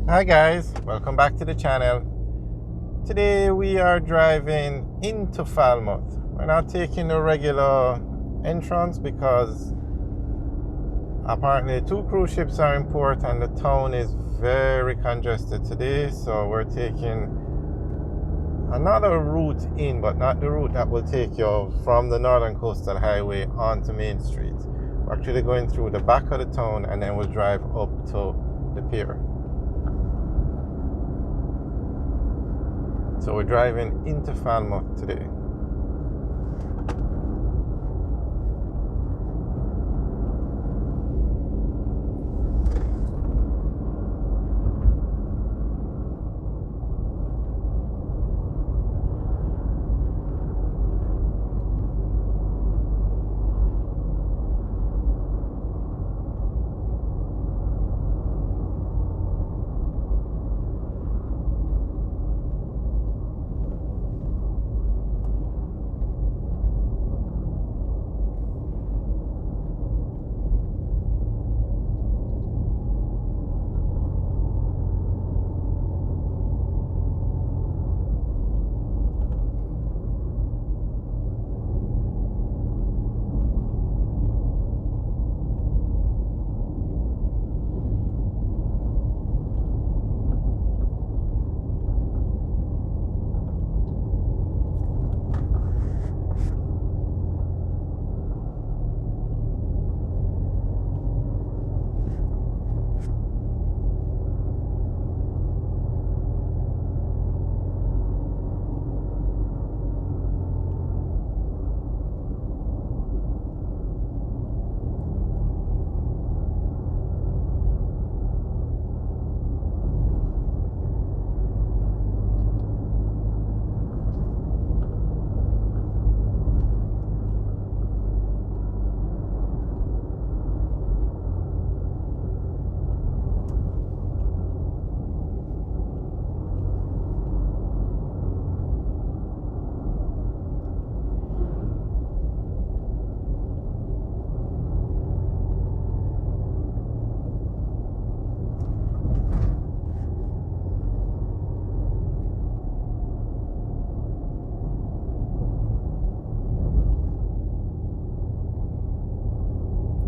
Hi guys, welcome back to the channel. Today we are driving into Falmouth. We're not taking the regular entrance because apparently two cruise ships are in port and the town is very congested today, so we're taking another route in, but not the route that will take you from the Northern Coastal Highway onto Main Street. We're actually going through the back of the town and then we'll drive up to the pier. So we're driving into Falmouth today.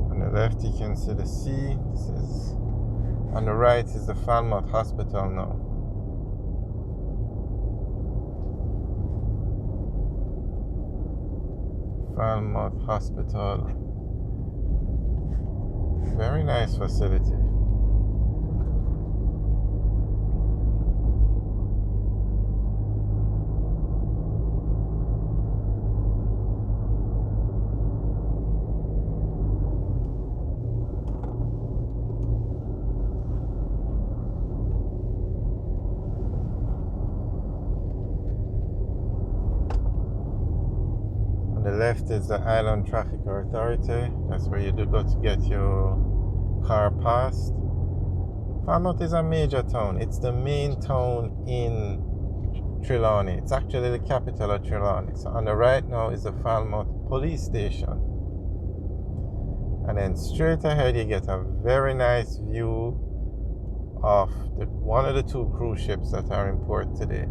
On the left you can see the sea. This is on the right is the Falmouth Hospital now. Falmouth Hospital. Very nice facility. On the left is the Island Traffic Authority. That's where you do go to get your car passed. Falmouth is a major town. It's the main town in Trelawney. It's actually the capital of Trelawney. So on the right now is the Falmouth Police Station. And then straight ahead you get a very nice view of one of the two cruise ships that are in port today.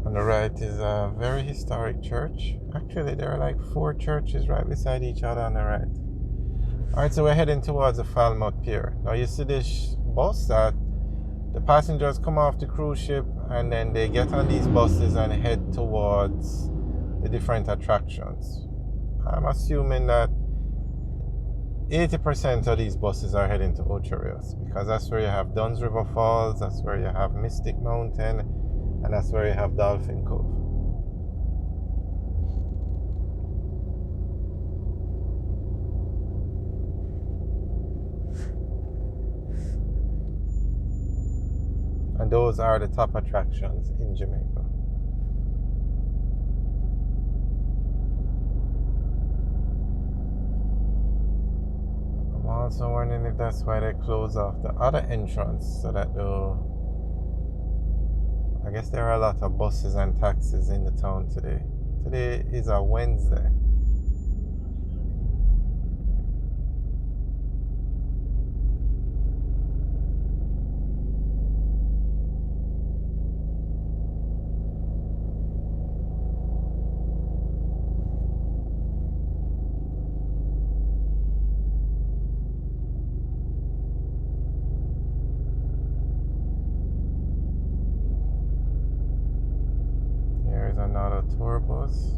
On the right is a very historic church. Actually, there are like 4 churches right beside each other on the right. Alright, so we're heading towards the Falmouth Pier. Now you see this bus that the passengers come off the cruise ship and then they get on these buses and head towards the different attractions. I'm assuming that 80% of these buses are heading to Ocho Rios because that's where you have Dunn's River Falls, that's where you have Mystic Mountain, and that's where you have Dolphin Cove. And those are the top attractions in Jamaica. I'm also wondering if that's why they close off the other entrance so that the I guess there are a lot of buses and taxis in the town today. Today is a Wednesday. Here's another tour bus.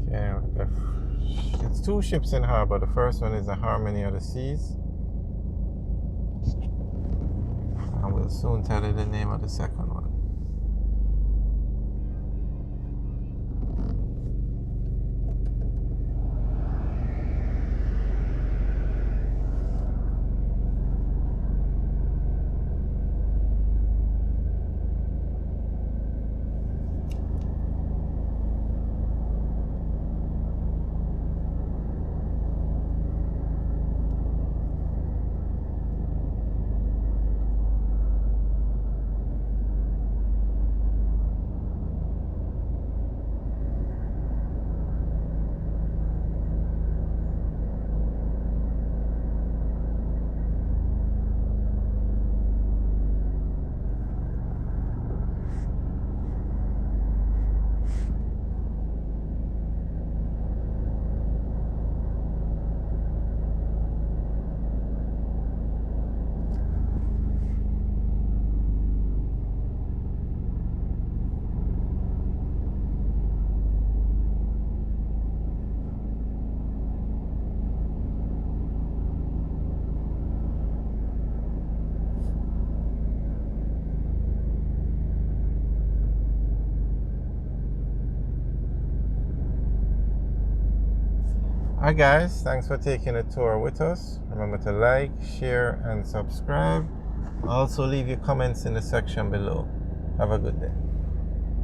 Okay, it's two ships in harbor. The first one is the Harmony of the Seas, and we'll soon tell you the name of the second one. Hi guys, thanks for taking a tour with us. Remember to like, share and subscribe. Also leave your comments in the section below. Have a good day.